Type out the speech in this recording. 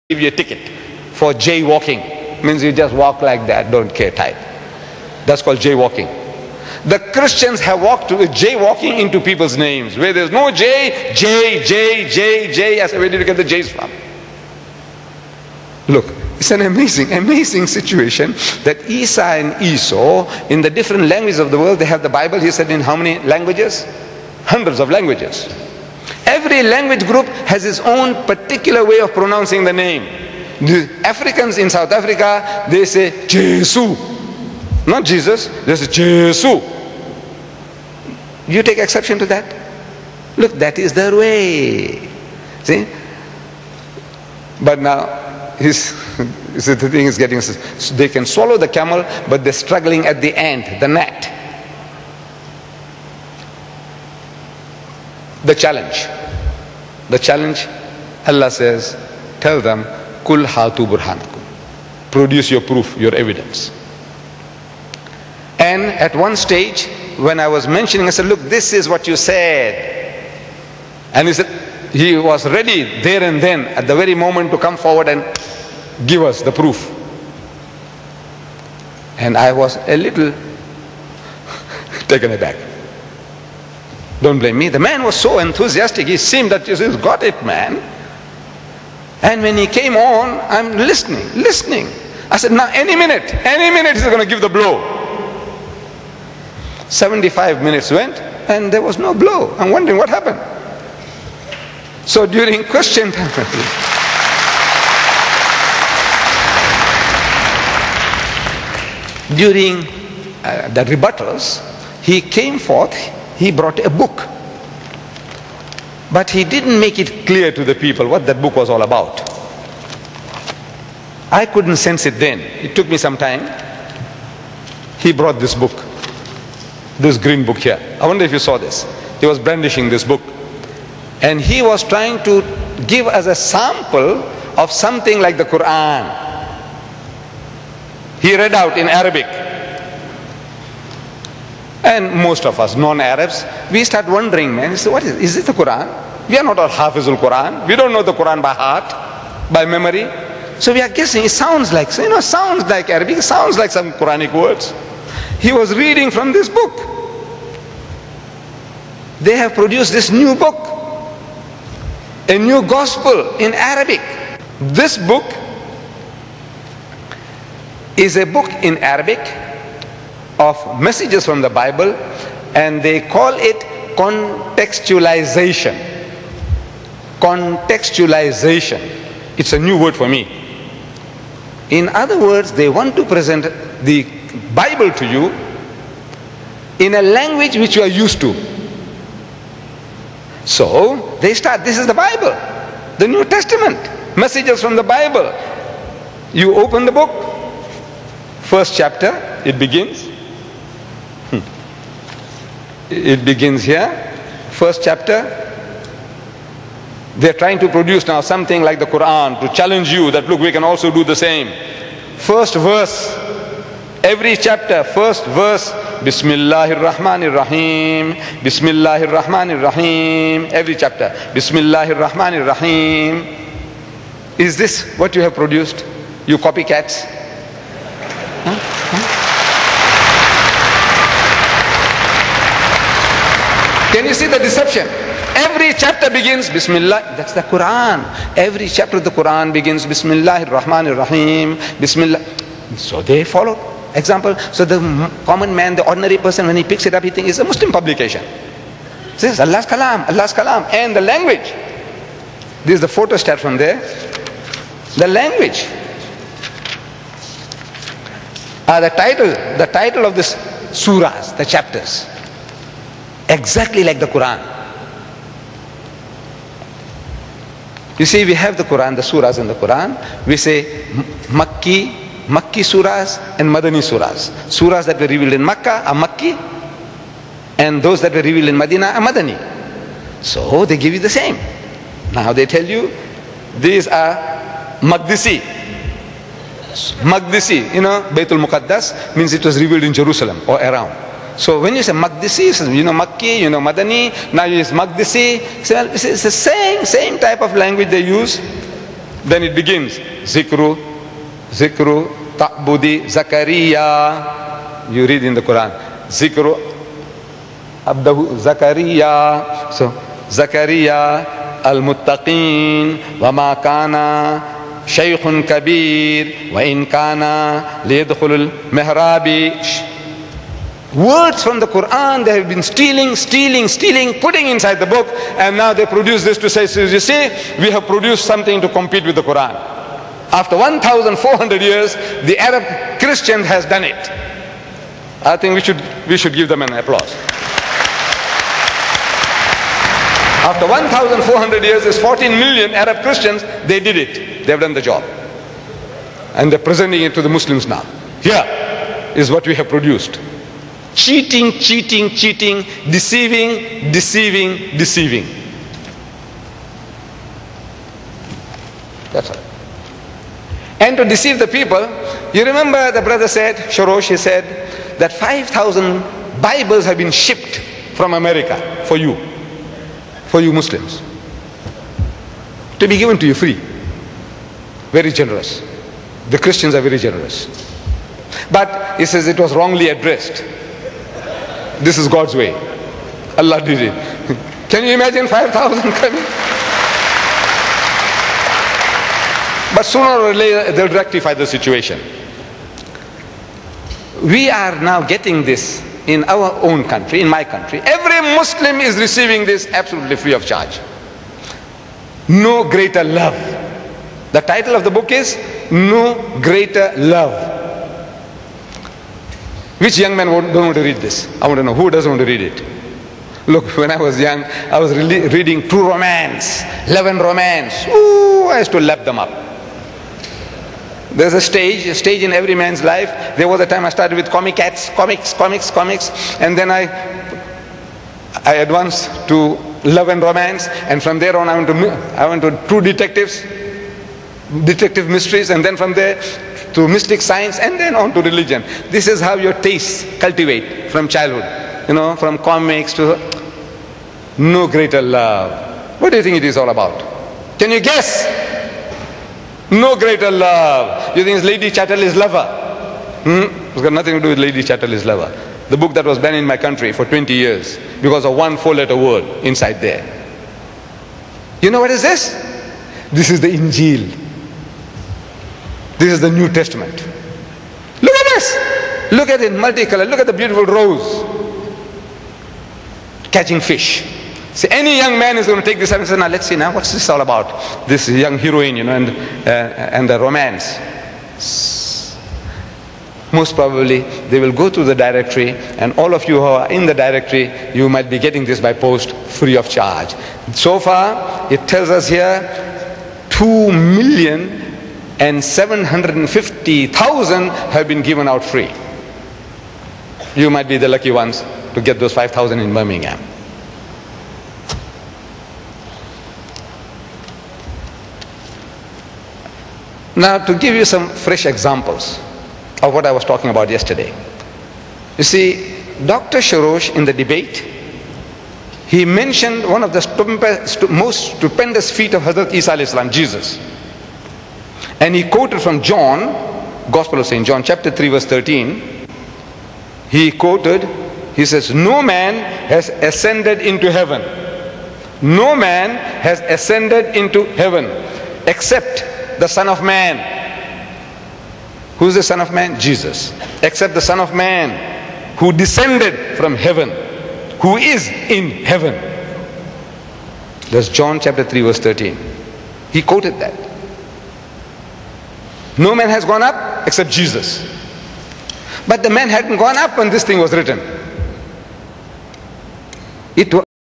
give you a ticket for jaywalking. Means you just walk like that, don't care type. That's called jaywalking. The Christians have jaywalking into people's names. Where there's no J, J, J, J, J. I said, where did you get the J's from? Look, it's an amazing situation that Isa and Esau, in the different languages of the world, they have the Bible. He said in how many languages? Hundreds of languages. Every language group has its own particular way of pronouncing the name. The Africans in South Africa, they say Jesu. Not Jesus, they say Jesu. You take exception to that? Look, that is their way. See? But now, the thing is getting, they can swallow the camel, but they're struggling at the end, the gnat. The challenge, Allah says, tell them, Kul hatu burhanakum. Produce your proof, your evidence. And at one stage, when I was mentioning, I said, look, this is what you said. And he said, he was ready there and then, at the very moment, to come forward and give us the proof. And I was a little taken aback. Don't blame me. The man was so enthusiastic. He seemed that he's got it, man. And when he came on, I'm listening. I said, now any minute he's going to give the blow. 75 minutes went and there was no blow. I'm wondering what happened. So during question time, during the rebuttals, he came forth, he brought a book. But he didn't make it clear to the people what that book was all about. I couldn't sense it then. It took me some time. He brought this book. This green book here. I wonder if you saw this. He was brandishing this book. And he was trying to give us a sample of something like the Quran. He read out in Arabic. And most of us, non-Arabs, we start wondering, man, what is it the Quran? We are not all Hafizul Quran. We don't know the Quran by heart, by memory. So we are guessing, it sounds like Arabic, it sounds like some Quranic words. He was reading from this book. They have produced this new book, a new gospel in Arabic. This book is a book in Arabic of messages from the Bible, and they call it contextualization. Contextualization. It's a new word for me. In other words, they want to present the Bible to you in a language which you are used to. So they start, this is the Bible, the New Testament, messages from the Bible. You open the book, first chapter, it begins. It begins here, first chapter. They're trying to produce now something like the Quran to challenge you that look, we can also do the same. First verse, every chapter, first verse, Bismillahir Rahmanir Rahim, Bismillahir Rahmanir Rahim, every chapter, Bismillahir Rahmanir Rahim. Is this what you have produced, you copycats? Can you see the deception? Every chapter begins Bismillah. That's the Quran. Every chapter of the Quran begins Bismillahir Rahmanir Rahim, Bismillah. So they follow example. So the common man, the ordinary person, when he picks it up, he thinks it's a Muslim publication. This is Allah's Kalam, Allah's Kalam. And the language. This is the photo stat from there. The language. The title of this surahs, the chapters. Exactly like the Quran. You see, we have the Quran, the surahs in the Quran. We say Makki surahs and Madani surahs. Surahs that were revealed in Makkah are Makki, and those that were revealed in Medina are Madani. So they give you the same. Now they tell you these are Maqdisi. Maqdisi, Baitul Muqaddas means it was revealed in Jerusalem or around. So when you say Maqdisi, Makki, Madani, now you use Maqdisi. It's the same type of language they use. Then it begins. Zikru, ta'budi, Zakaria. You read in the Quran. Zikru, abdahu, Zakaria. So, Zakaria, al-muttaqin, wa ma kana, shaykhun kabir, wa in kana, liyadkhulul mihrabi. Words from the Quran they have been stealing, putting inside the book, and now they produce this to say, so you see, we have produced something to compete with the Quran. After 1,400 years, the Arab Christian has done it. I think we should give them an applause. After 1,400 years, there's 14 million Arab Christians, they did it. They've done the job. And they're presenting it to the Muslims now. Here is what we have produced. Cheating, deceiving. That's all. And to deceive the people, you remember the brother said, Shorosh, he said, that 5,000 Bibles have been shipped from America for you Muslims, to be given to you free. Very generous. The Christians are very generous. But he says it was wrongly addressed. This is God's way. Allah did it. Can you imagine 5,000 coming? But sooner or later they'll rectify the situation. We are now getting this in our own country, in my country. Every Muslim is receiving this absolutely free of charge. No greater love. The title of the book is No Greater Love. Which young man don't want to read this? I want to know who doesn't want to read it. Look, when I was young, I was reading true romance, love and romance. Ooh, I used to lap them up. There's a stage in every man's life. There was a time I started with comics, and then I advanced to love and romance, and from there on I went to true detective mysteries, and then from there to mystic science, and then on to religion. This is how your tastes cultivate from childhood, from comics to no greater love. What do you think it is all about? Can you guess? No greater love. You think it's Lady Chatterley's Lover? It's got nothing to do with Lady Chatterley's Lover. The book that was banned in my country for 20 years because of one 4-letter word inside there. You know what is this? This is the Injil. This is the New Testament. Look at this. Look at it, multicolored. Look at the beautiful rose. Catching fish. See, any young man is going to take this and say, now let's see now, what's this all about? This young heroine, and the romance. Most probably, they will go to the directory, and all of you who are in the directory, you might be getting this by post free of charge. So far, it tells us here, 2,750,000 have been given out free. You might be the lucky ones to get those 5,000 in Birmingham. Now, to give you some fresh examples of what I was talking about yesterday. You see, Dr. Shorosh in the debate, he mentioned one of the most stupendous feat of Hazrat Isa alayhi salam, Jesus. And he quoted from John, Gospel of St. John, chapter 3, verse 13. He quoted, he says, no man has ascended into heaven. No man has ascended into heaven except the Son of Man. Who is the Son of Man? Jesus. Except the Son of Man who descended from heaven, who is in heaven. That's John chapter 3, verse 13. He quoted that. No man has gone up except Jesus. But the man hadn't gone up when this thing was written.